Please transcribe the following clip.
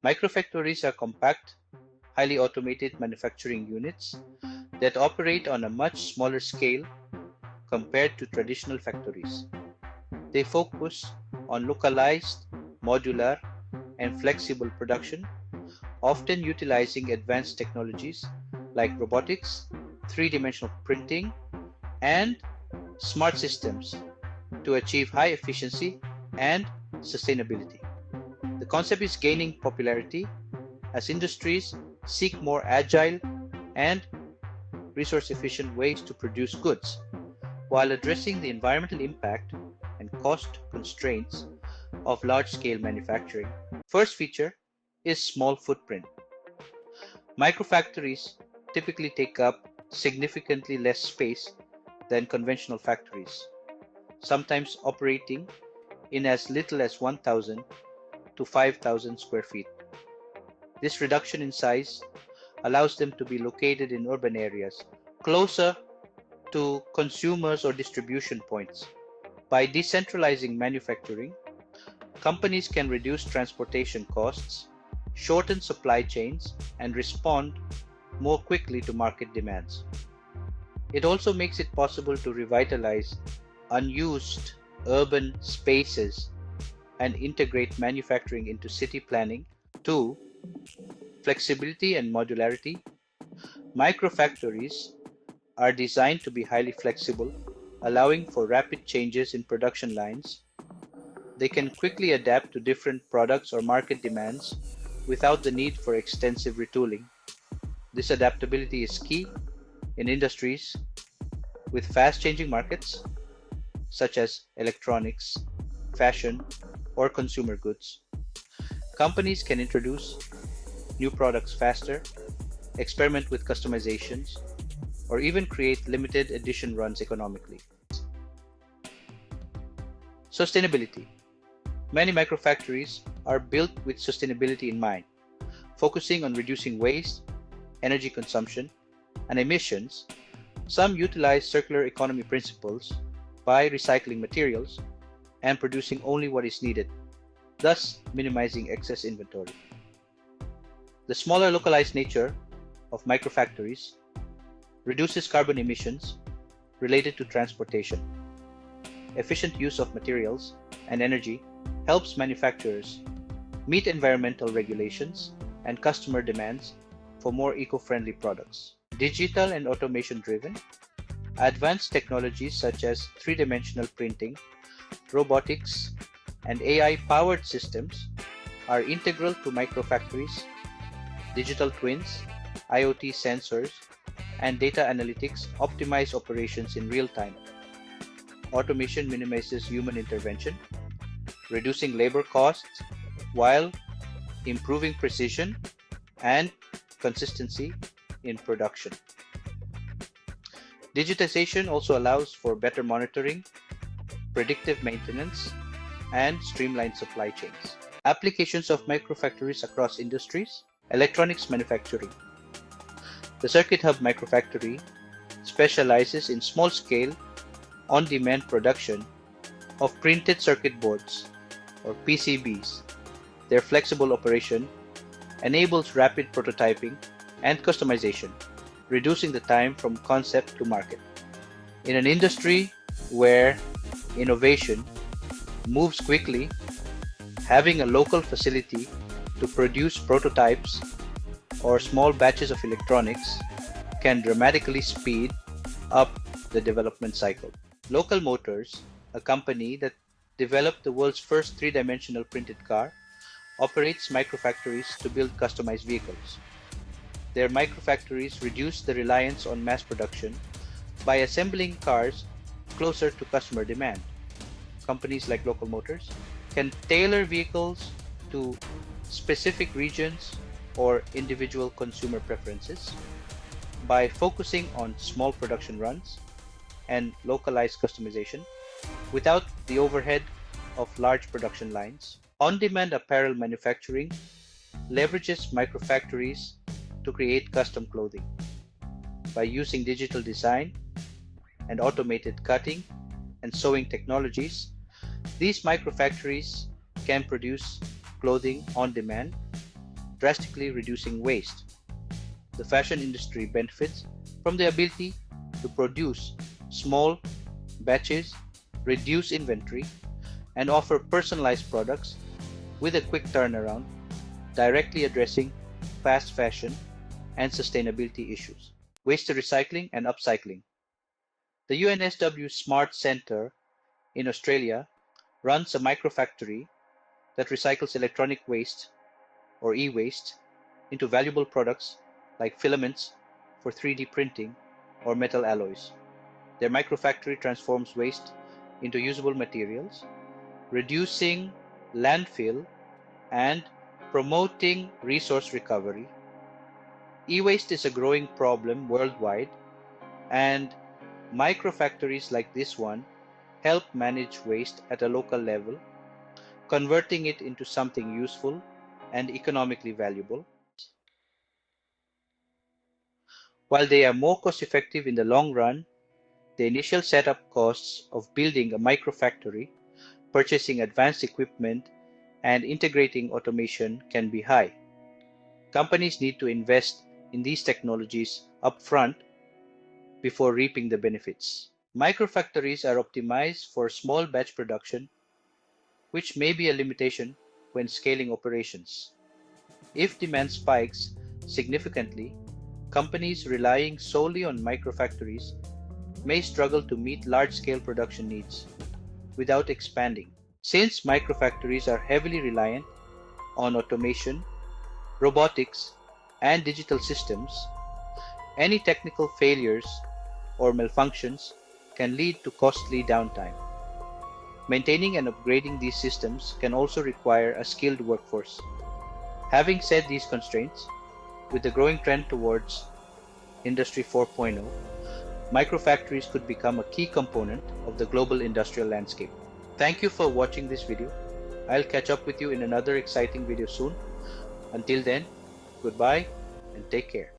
Microfactories are compact, highly automated manufacturing units that operate on a much smaller scale compared to traditional factories. They focus on localized, modular, and flexible production, often utilizing advanced technologies like robotics, three-dimensional printing, and smart systems to achieve high efficiency and sustainability. The concept is gaining popularity as industries seek more agile and resource-efficient ways to produce goods, while addressing the environmental impact and cost constraints of large-scale manufacturing. First feature is small footprint. Microfactories typically take up significantly less space than conventional factories, sometimes operating in as little as 1,000 to 5,000 square feet. This reduction in size allows them to be located in urban areas, closer to consumers or distribution points. By decentralizing manufacturing, companies can reduce transportation costs, shorten supply chains, and respond more quickly to market demands. It also makes it possible to revitalize unused urban spaces and integrate manufacturing into city planning. 2. Flexibility and modularity. Microfactories are designed to be highly flexible, allowing for rapid changes in production lines. They can quickly adapt to different products or market demands without the need for extensive retooling. This adaptability is key in industries with fast-changing markets, such as electronics, fashion, or consumer goods. Companies can introduce new products faster, experiment with customizations, or even create limited edition runs economically. Sustainability. Many microfactories are built with sustainability in mind, focusing on reducing waste, energy consumption, and emissions. Some utilize circular economy principles by recycling materials and producing only what is needed, thus minimizing excess inventory. The smaller localized nature of microfactories reduces carbon emissions related to transportation. Efficient use of materials and energy helps manufacturers meet environmental regulations and customer demands for more eco-friendly products. Digital and automation-driven, advanced technologies such as three-dimensional printing, robotics, and AI-powered systems are integral to microfactories. Digital twins, IoT sensors, and data analytics optimize operations in real time. Automation minimizes human intervention, reducing labor costs while improving precision and consistency in production. Digitization also allows for better monitoring, predictive maintenance, and streamlined supply chains. Applications of microfactories across industries. Electronics manufacturing. The Circuit Hub Microfactory specializes in small-scale, on-demand production of printed circuit boards, or PCBs. Their flexible operation enables rapid prototyping and customization, reducing the time from concept to market. In an industry where innovation moves quickly, having a local facility to produce prototypes or small batches of electronics can dramatically speed up the development cycle. Local Motors, a company that developed the world's first three-dimensional printed car, operates microfactories to build customized vehicles. Their microfactories reduce the reliance on mass production by assembling cars closer to customer demand. Companies like Local Motors can tailor vehicles to specific regions or individual consumer preferences by focusing on small production runs and localized customization without the overhead of large production lines. On-demand apparel manufacturing leverages microfactories to create custom clothing. By using digital design and automated cutting and sewing technologies, these microfactories can produce clothing on demand drastically reducing waste. The fashion industry benefits from the ability to produce small batches, reduce inventory, and offer personalized products with a quick turnaround, directly addressing fast fashion and sustainability issues. Waste recycling and upcycling. The UNSW Smart Centre in Australia runs a microfactory that recycles electronic waste or e-waste into valuable products like filaments for 3D printing or metal alloys. Their microfactory transforms waste into usable materials, reducing landfill and promoting resource recovery. E-waste is a growing problem worldwide, and microfactories like this one help manage waste at a local level, converting it into something useful and economically valuable. While they are more cost-effective in the long run, the initial setup costs of building a microfactory, purchasing advanced equipment, and integrating automation can be high. Companies need to invest in these technologies upfront before reaping the benefits. Microfactories are optimized for small batch production, which may be a limitation when scaling operations. If demand spikes significantly, companies relying solely on microfactories may struggle to meet large-scale production needs without expanding. Since microfactories are heavily reliant on automation, robotics, and digital systems, any technical failures or malfunctions can lead to costly downtime. Maintaining and upgrading these systems can also require a skilled workforce. Having said these constraints, with the growing trend towards Industry 4.0, microfactories could become a key component of the global industrial landscape. Thank you for watching this video. I'll catch up with you in another exciting video soon. Until then, goodbye and take care.